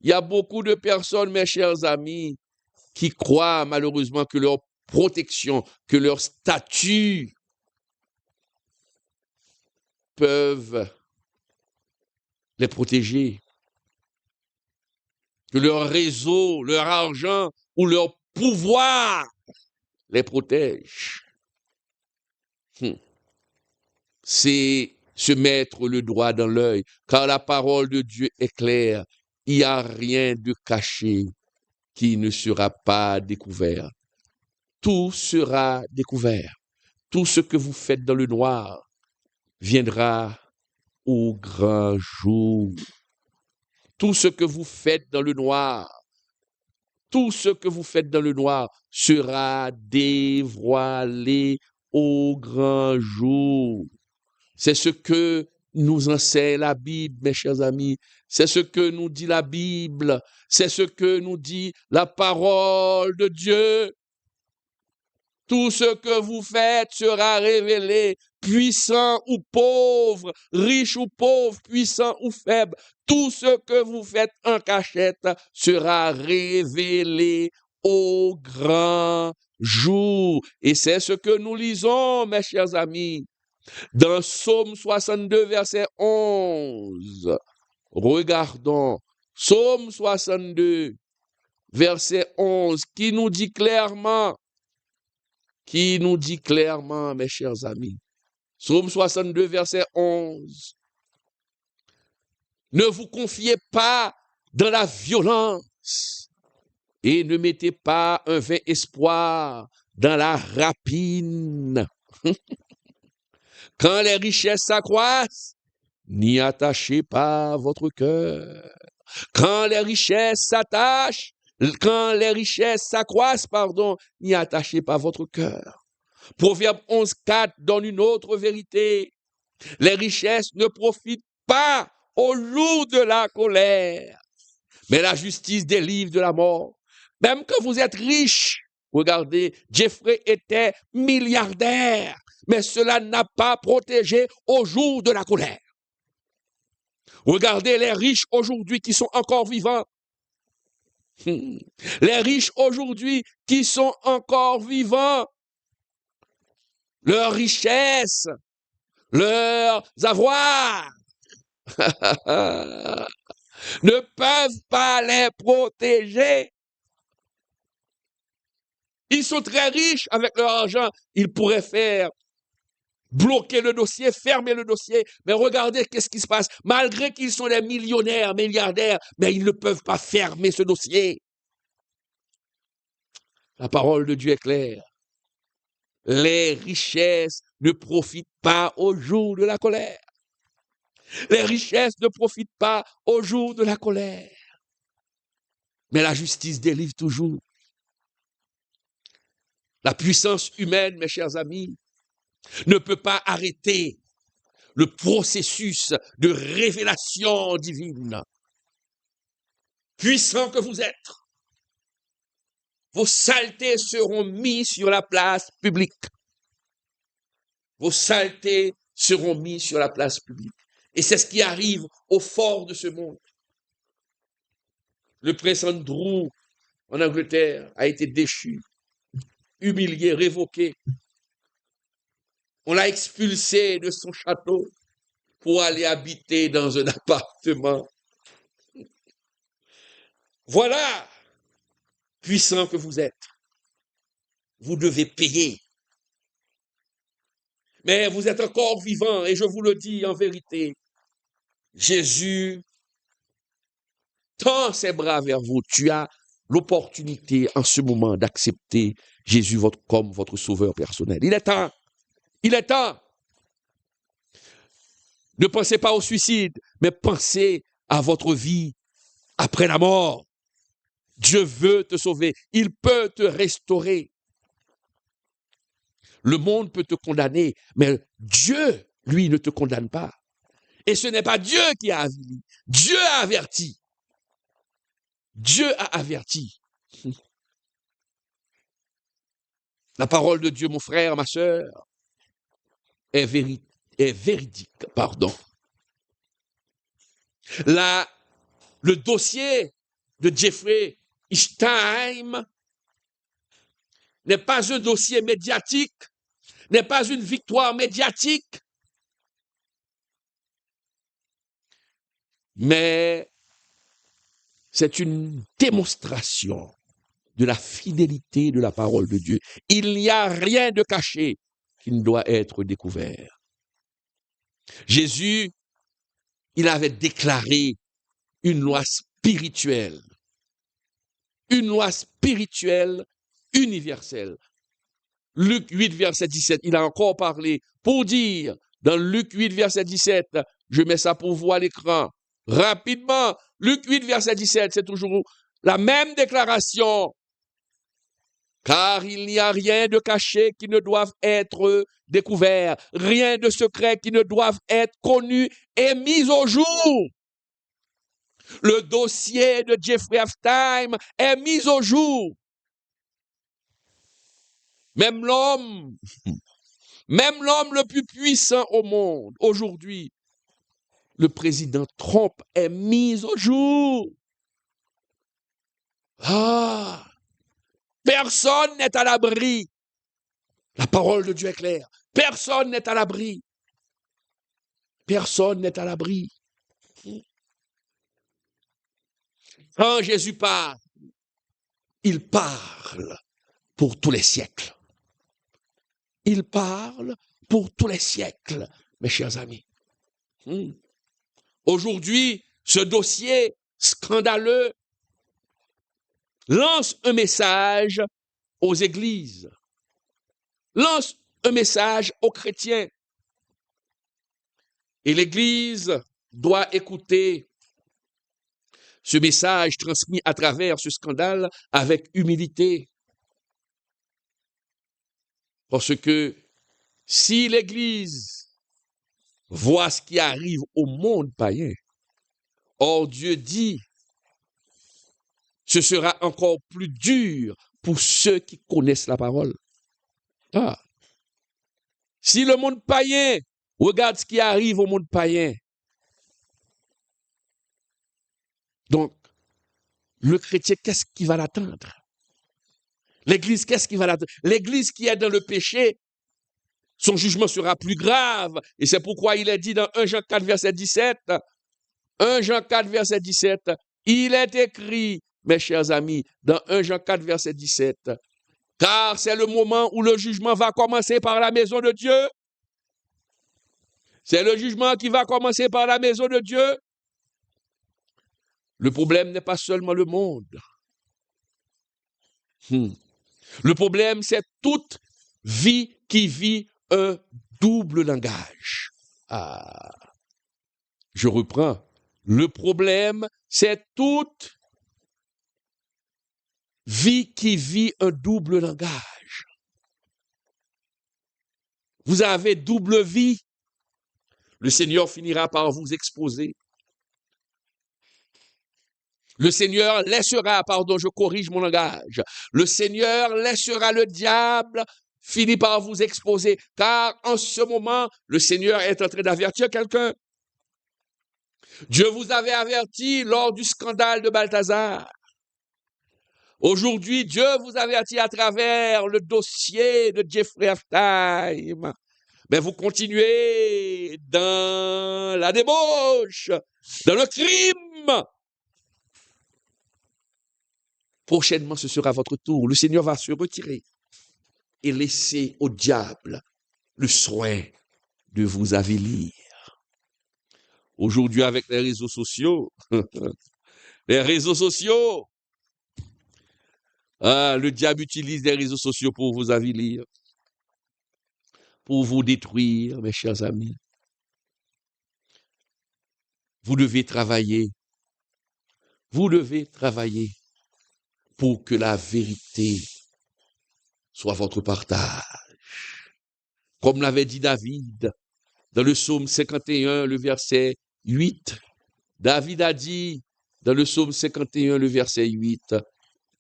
y a beaucoup de personnes, mes chers amis, qui croient, malheureusement, que leur protection, que leur statut peuvent les protéger. Que leur réseau, leur argent ou leur pouvoir les protège. C'est se mettre le doigt dans l'œil, car la parole de Dieu est claire. Il n'y a rien de caché qui ne sera pas découvert. Tout sera découvert. Tout ce que vous faites dans le noir viendra au grand jour. Tout ce que vous faites dans le noir, tout ce que vous faites dans le noir sera dévoilé au grand jour. C'est ce que nous enseigne la Bible, mes chers amis. C'est ce que nous dit la Bible. C'est ce que nous dit la parole de Dieu. Tout ce que vous faites sera révélé, puissant ou pauvre, riche ou pauvre, puissant ou faible. Tout ce que vous faites en cachette sera révélé au grand jour. Et c'est ce que nous lisons, mes chers amis, dans Psaume 62, verset 11. Regardons, Psaume 62, verset 11, qui nous dit clairement, mes chers amis, Psaume 62, verset 11, ne vous confiez pas dans la violence et ne mettez pas un vain espoir dans la rapine. Quand les richesses s'accroissent, n'y attachez pas votre cœur. Quand les richesses s'accroissent, n'y attachez pas votre cœur. Proverbe 11.4 donne une autre vérité. Les richesses ne profitent pas au jour de la colère, mais la justice délivre de la mort. Même que vous êtes riche, regardez, Jeffrey était milliardaire, mais cela n'a pas protégé au jour de la colère. Regardez les riches aujourd'hui qui sont encore vivants. Les riches aujourd'hui qui sont encore vivants, leurs richesses, leurs avoirs ne peuvent pas les protéger. Ils sont très riches avec leur argent. Ils pourraient faire bloquer le dossier, fermer le dossier. Mais regardez qu'est-ce qui se passe. Malgré qu'ils sont des millionnaires, milliardaires, mais ils ne peuvent pas fermer ce dossier. La parole de Dieu est claire. Les richesses ne profitent pas au jour de la colère. Les richesses ne profitent pas au jour de la colère. Mais la justice délivre toujours. La puissance humaine, mes chers amis, ne peut pas arrêter le processus de révélation divine. Puissant que vous êtes, vos saletés seront mises sur la place publique. Vos saletés seront mises sur la place publique. Et c'est ce qui arrive au fort de ce monde. Le prince Andrew, en Angleterre, a été déchu, humilié, révoqué. On l'a expulsé de son château pour aller habiter dans un appartement. Voilà puissant que vous êtes, vous devez payer. Mais vous êtes encore vivant et je vous le dis en vérité, Jésus tend ses bras vers vous. Tu as l'opportunité en ce moment d'accepter Jésus comme votre sauveur personnel. Il est temps. Il est temps. Ne pensez pas au suicide, mais pensez à votre vie après la mort. Dieu veut te sauver. Il peut te restaurer. Le monde peut te condamner, mais Dieu, lui, ne te condamne pas. Et ce n'est pas Dieu qui a averti. Dieu a averti. Dieu a averti. La parole de Dieu, mon frère, ma sœur, est véridique. Pardon. Le dossier de Jeffrey Epstein n'est pas un dossier médiatique, n'est pas une victoire médiatique, mais c'est une démonstration de la fidélité de la parole de Dieu. Il n'y a rien de caché qui ne doit être découvert. Jésus, il avait déclaré une loi spirituelle universelle. Luc 8, verset 17, il a encore parlé pour dire, dans Luc 8, verset 17, je mets ça pour vous à l'écran, rapidement, Luc 8, verset 17, c'est toujours la même déclaration. Car il n'y a rien de caché qui ne doive être découvert, rien de secret qui ne doive être connu et mis au jour. Le dossier de Jeffrey Epstein est mis au jour. Même l'homme le plus puissant au monde, aujourd'hui, le président Trump est mis au jour. Personne n'est à l'abri. La parole de Dieu est claire. Personne n'est à l'abri. Personne n'est à l'abri. Quand Jésus parle, il parle pour tous les siècles. Il parle pour tous les siècles, mes chers amis. Aujourd'hui, ce dossier scandaleux lance un message aux églises, lance un message aux chrétiens. Et l'Église doit écouter ce message transmis à travers ce scandale avec humilité. Parce que si l'Église voit ce qui arrive au monde païen, or Dieu dit, ce sera encore plus dur pour ceux qui connaissent la parole. Si le monde païen regarde ce qui arrive au monde païen, donc le chrétien, qu'est-ce qui va l'attendre? L'Église, qu'est-ce qui va l'attendre? L'Église qui est dans le péché, son jugement sera plus grave. Et c'est pourquoi il est dit dans 1 Jean 4, verset 17, 1 Jean 4, verset 17, il est écrit, mes chers amis, dans 1 Jean 4, verset 17, car c'est le moment où le jugement va commencer par la maison de Dieu. C'est le jugement qui va commencer par la maison de Dieu. Le problème n'est pas seulement le monde. Le problème, c'est toute vie qui vit un double langage. Je reprends. Le problème, c'est toute vie qui vit un double langage. Vous avez double vie. Le Seigneur finira par vous exposer. Le Seigneur laissera, je corrige mon langage. Le Seigneur laissera le diable finir par vous exposer, car en ce moment, le Seigneur est en train d'avertir quelqu'un. Dieu vous avait averti lors du scandale de Balthazar. Aujourd'hui, Dieu vous avertit à travers le dossier de Jeffrey Epstein. Mais vous continuez dans la débauche, dans le crime. Prochainement, ce sera votre tour. Le Seigneur va se retirer et laisser au diable le soin de vous avilir. Aujourd'hui, avec les réseaux sociaux, le diable utilise les réseaux sociaux pour vous avilir, pour vous détruire, mes chers amis. Vous devez travailler pour que la vérité soit votre partage. Comme l'avait dit David dans le psaume 51, le verset 8. David a dit dans le psaume 51, le verset 8,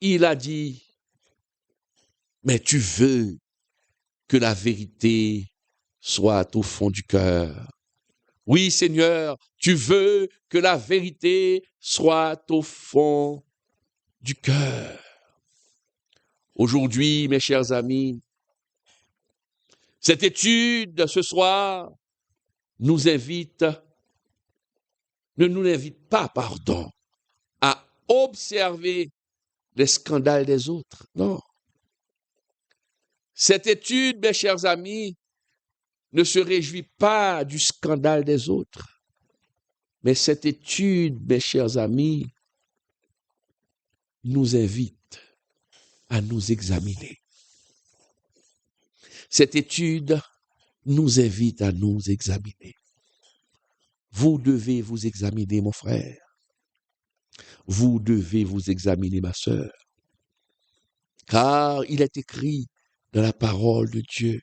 il a dit, mais tu veux que la vérité soit au fond du cœur. Oui, Seigneur, tu veux que la vérité soit au fond du cœur. Aujourd'hui, mes chers amis, cette étude ce soir ne nous invite pas, à observer les scandales des autres. Non. Cette étude, mes chers amis, ne se réjouit pas du scandale des autres. Mais cette étude, mes chers amis, nous invite à nous examiner. Cette étude nous invite à nous examiner. Vous devez vous examiner, mon frère. Vous devez vous examiner, ma sœur. Car il est écrit dans la parole de Dieu.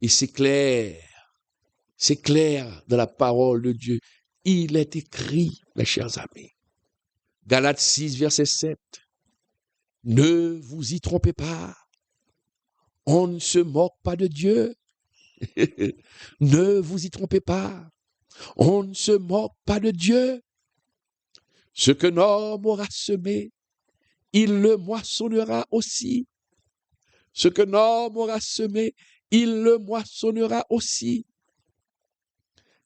Et c'est clair dans la parole de Dieu. Il est écrit, mes chers amis. Galates 6, verset 7. Ne vous y trompez pas. On ne se moque pas de Dieu. Ne vous y trompez pas. On ne se moque pas de Dieu. Ce que l'homme aura semé, il le moissonnera aussi. Ce que l'homme aura semé, il le moissonnera aussi.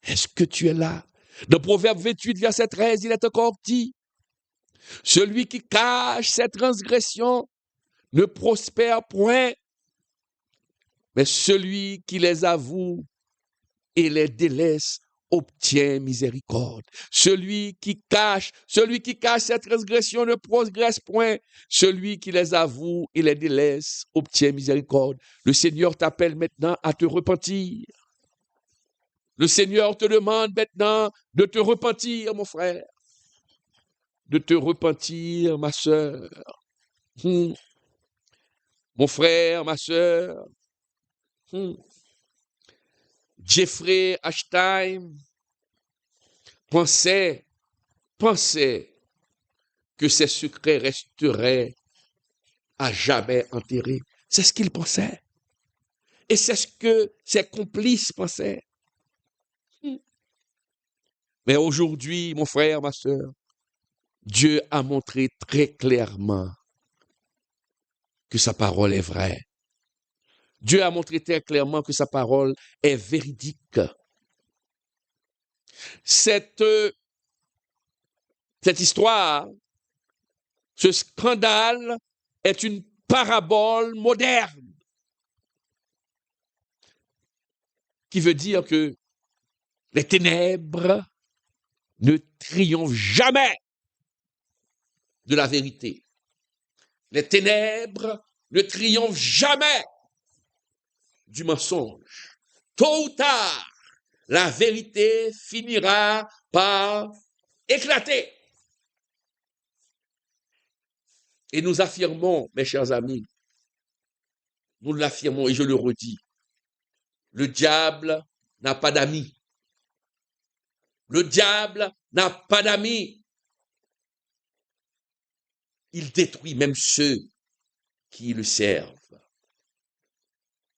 Est-ce que tu es là? Dans Proverbe 28, verset 13, il est encore dit, celui qui cache ses transgressions ne prospère point, mais celui qui les avoue et les délaisse obtient miséricorde. Celui qui cache ses transgressions ne progresse point. Celui qui les avoue et les délaisse obtient miséricorde. Le Seigneur t'appelle maintenant à te repentir. Le Seigneur te demande maintenant de te repentir, mon frère. De te repentir, ma sœur. Mon frère, ma sœur. Jeffrey Epstein pensait que ses secrets resteraient à jamais enterrés. C'est ce qu'il pensait. Et c'est ce que ses complices pensaient. Mais aujourd'hui, mon frère, ma sœur, Dieu a montré très clairement que sa parole est vraie. Dieu a montré très clairement que sa parole est véridique. Cette histoire, ce scandale est une parabole moderne qui veut dire que les ténèbres ne triomphent jamais de la vérité. Les ténèbres ne triomphent jamais du mensonge. Tôt ou tard, la vérité finira par éclater. Et nous affirmons, mes chers amis, nous l'affirmons et je le redis, le diable n'a pas d'amis. Le diable n'a pas d'amis. Il détruit même ceux qui le servent.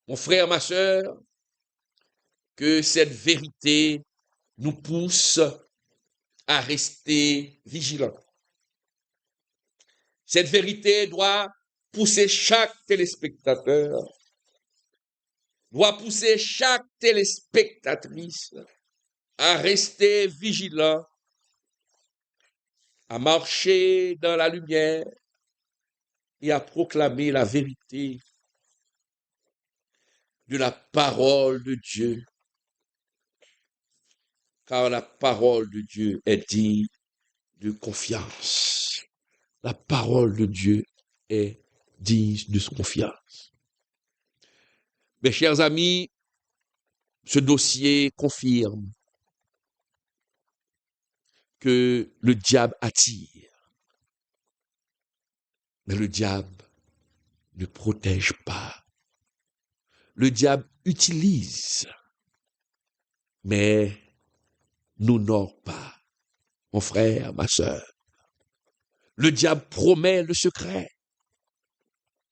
Mon frère, ma sœur, que cette vérité nous pousse à rester vigilants. Cette vérité doit pousser chaque téléspectateur, doit pousser chaque téléspectatrice à rester vigilant, à marcher dans la lumière, et à proclamer la vérité de la parole de Dieu, car la parole de Dieu est digne de confiance. La parole de Dieu est digne de confiance. Mes chers amis, ce dossier confirme que le diable attire, mais le diable ne protège pas. Le diable utilise, mais n'honore pas. Mon frère, ma sœur, le diable promet le secret,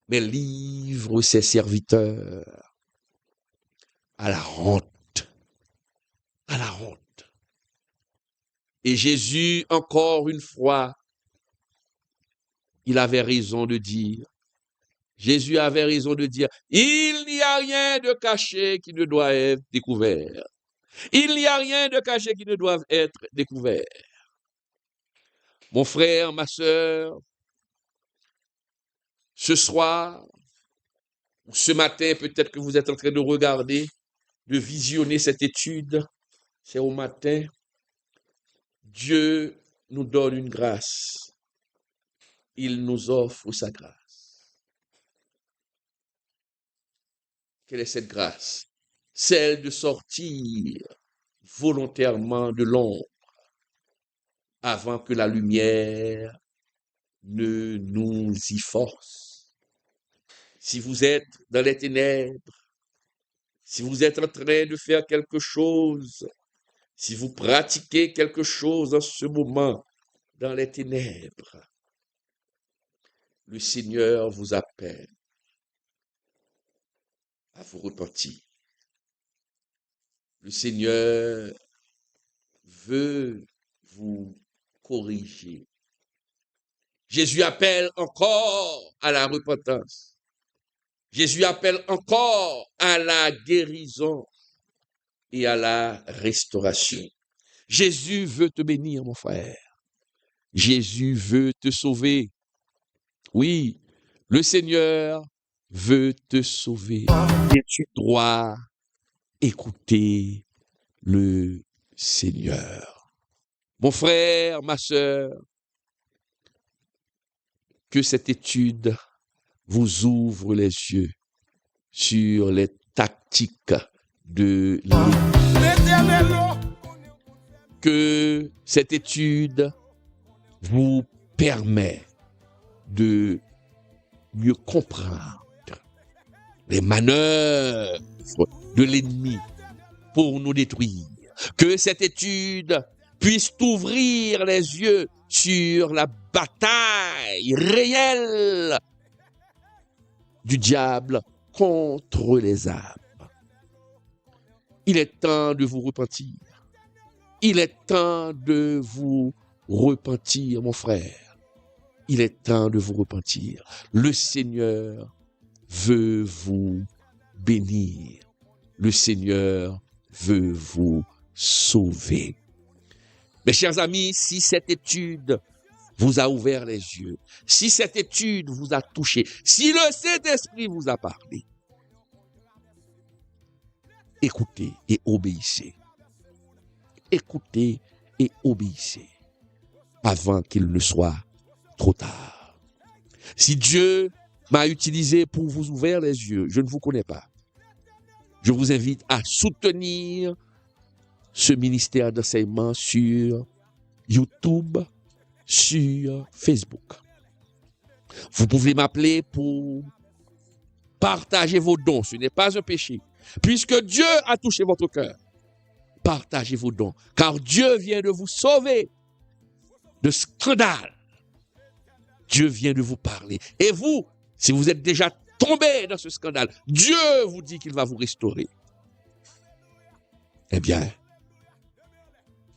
mais livre ses serviteurs à la honte, à la honte. Et Jésus, encore une fois, il avait raison de dire, Jésus avait raison de dire, il n'y a rien de caché qui ne doit être découvert. Il n'y a rien de caché qui ne doit être découvert. Mon frère, ma sœur, ce soir, ou ce matin, peut-être que vous êtes en train de regarder, de visionner cette étude, c'est au matin, Dieu nous donne une grâce. Il nous offre sa grâce. Quelle est cette grâce? Celle de sortir volontairement de l'ombre avant que la lumière ne nous y force. Si vous êtes dans les ténèbres, si vous êtes en train de faire quelque chose, si vous pratiquez quelque chose en ce moment dans les ténèbres, le Seigneur vous appelle à vous repentir. Le Seigneur veut vous corriger. Jésus appelle encore à la repentance. Jésus appelle encore à la guérison et à la restauration. Jésus veut te bénir, mon frère. Jésus veut te sauver. Oui, le Seigneur veut te sauver. Et tu dois écouter le Seigneur. Mon frère, ma sœur, que cette étude vous ouvre les yeux sur les tactiques de l'ennemi. Que cette étude vous permet de mieux comprendre les manœuvres de l'ennemi pour nous détruire. Que cette étude puisse t'ouvrir les yeux sur la bataille réelle du diable contre les âmes. Il est temps de vous repentir. Il est temps de vous repentir, mon frère. Il est temps de vous repentir. Le Seigneur veut vous bénir. Le Seigneur veut vous sauver. Mes chers amis, si cette étude vous a ouvert les yeux, si cette étude vous a touché, si le Saint-Esprit vous a parlé, écoutez et obéissez. Écoutez et obéissez avant qu'il ne soit trop tard. Si Dieu m'a utilisé pour vous ouvrir les yeux, je ne vous connais pas. Je vous invite à soutenir ce ministère d'enseignement sur YouTube, sur Facebook. Vous pouvez m'appeler pour partager vos dons. Ce n'est pas un péché. Puisque Dieu a touché votre cœur, partagez vos dons. Car Dieu vient de vous sauver de scandale. Dieu vient de vous parler. Et vous, si vous êtes déjà tombé dans ce scandale, Dieu vous dit qu'il va vous restaurer. Eh bien,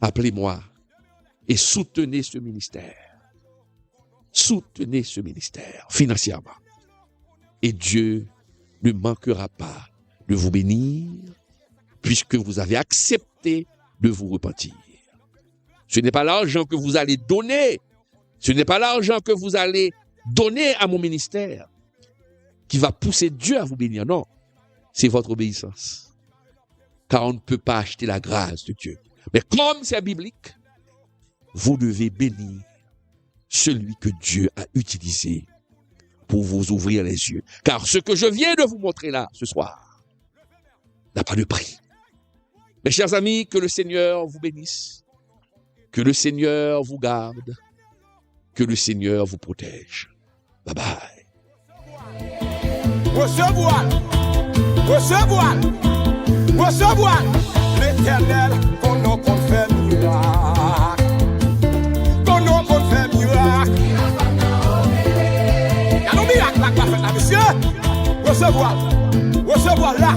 appelez-moi et soutenez ce ministère. Soutenez ce ministère financièrement. Et Dieu ne manquera pas de vous bénir puisque vous avez accepté de vous repentir. Ce n'est pas l'argent que vous allez donner. Ce n'est pas l'argent que vous allez donner à mon ministère qui va pousser Dieu à vous bénir. Non, c'est votre obéissance. Car on ne peut pas acheter la grâce de Dieu. Mais comme c'est biblique, vous devez bénir celui que Dieu a utilisé pour vous ouvrir les yeux. Car ce que je viens de vous montrer là, ce soir, n'a pas de prix. Mes chers amis, que le Seigneur vous bénisse, que le Seigneur vous garde, que le Seigneur vous protège. Bye bye. Recevoir, recevoir, recevoir l'Éternel, qu'on nous confère miracle, qu'on nous confère miracle. Il y a nos miracles là, quoi, là, monsieur. Recevoir, recevoir là.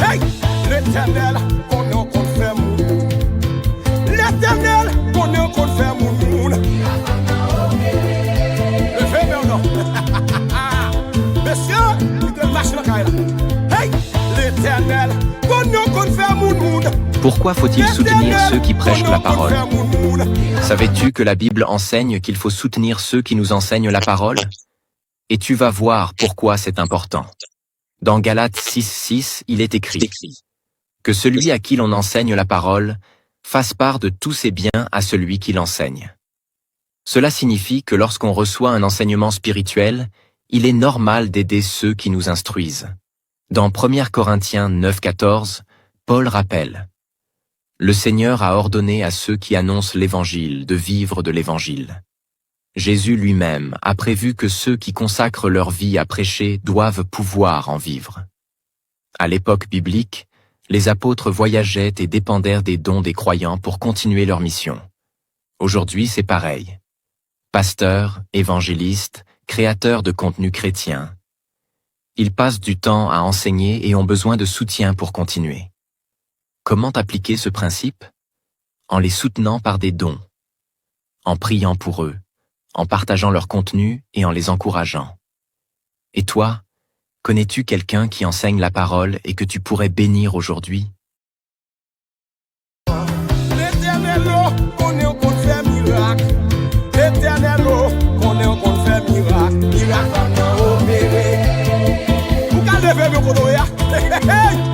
Hey, l'Éternel, qu'on nous confère miracle. L'Éternel, qu'on nous confère miracle. Le fait, mais non. Monsieur, il te marche le caille là. Hey, l'Éternel, qu'on nous confère miracle. Pourquoi faut-il soutenir ceux qui prêchent la parole? Savais-tu que la Bible enseigne qu'il faut soutenir ceux qui nous enseignent la parole? Et tu vas voir pourquoi c'est important. Dans Galates 6:6, il est écrit que celui à qui l'on enseigne la parole fasse part de tous ses biens à celui qui l'enseigne. Cela signifie que lorsqu'on reçoit un enseignement spirituel, il est normal d'aider ceux qui nous instruisent. Dans 1 Corinthiens 9:14, Paul rappelle: le Seigneur a ordonné à ceux qui annoncent l'Évangile de vivre de l'Évangile. Jésus lui-même a prévu que ceux qui consacrent leur vie à prêcher doivent pouvoir en vivre. À l'époque biblique, les apôtres voyageaient et dépendèrent des dons des croyants pour continuer leur mission. Aujourd'hui, c'est pareil. Pasteurs, évangélistes, créateurs de contenu chrétien. Ils passent du temps à enseigner et ont besoin de soutien pour continuer. Comment appliquer ce principe? En les soutenant par des dons, en priant pour eux, en partageant leur contenu et en les encourageant. Et toi, connais-tu quelqu'un qui enseigne la parole et que tu pourrais bénir aujourd'hui? L'Éternel, qu'on est qu'on fait miracle. L'Éternel, qu'on est qu'on fait miracle. Miracle, on a opéré. Vous allez faire le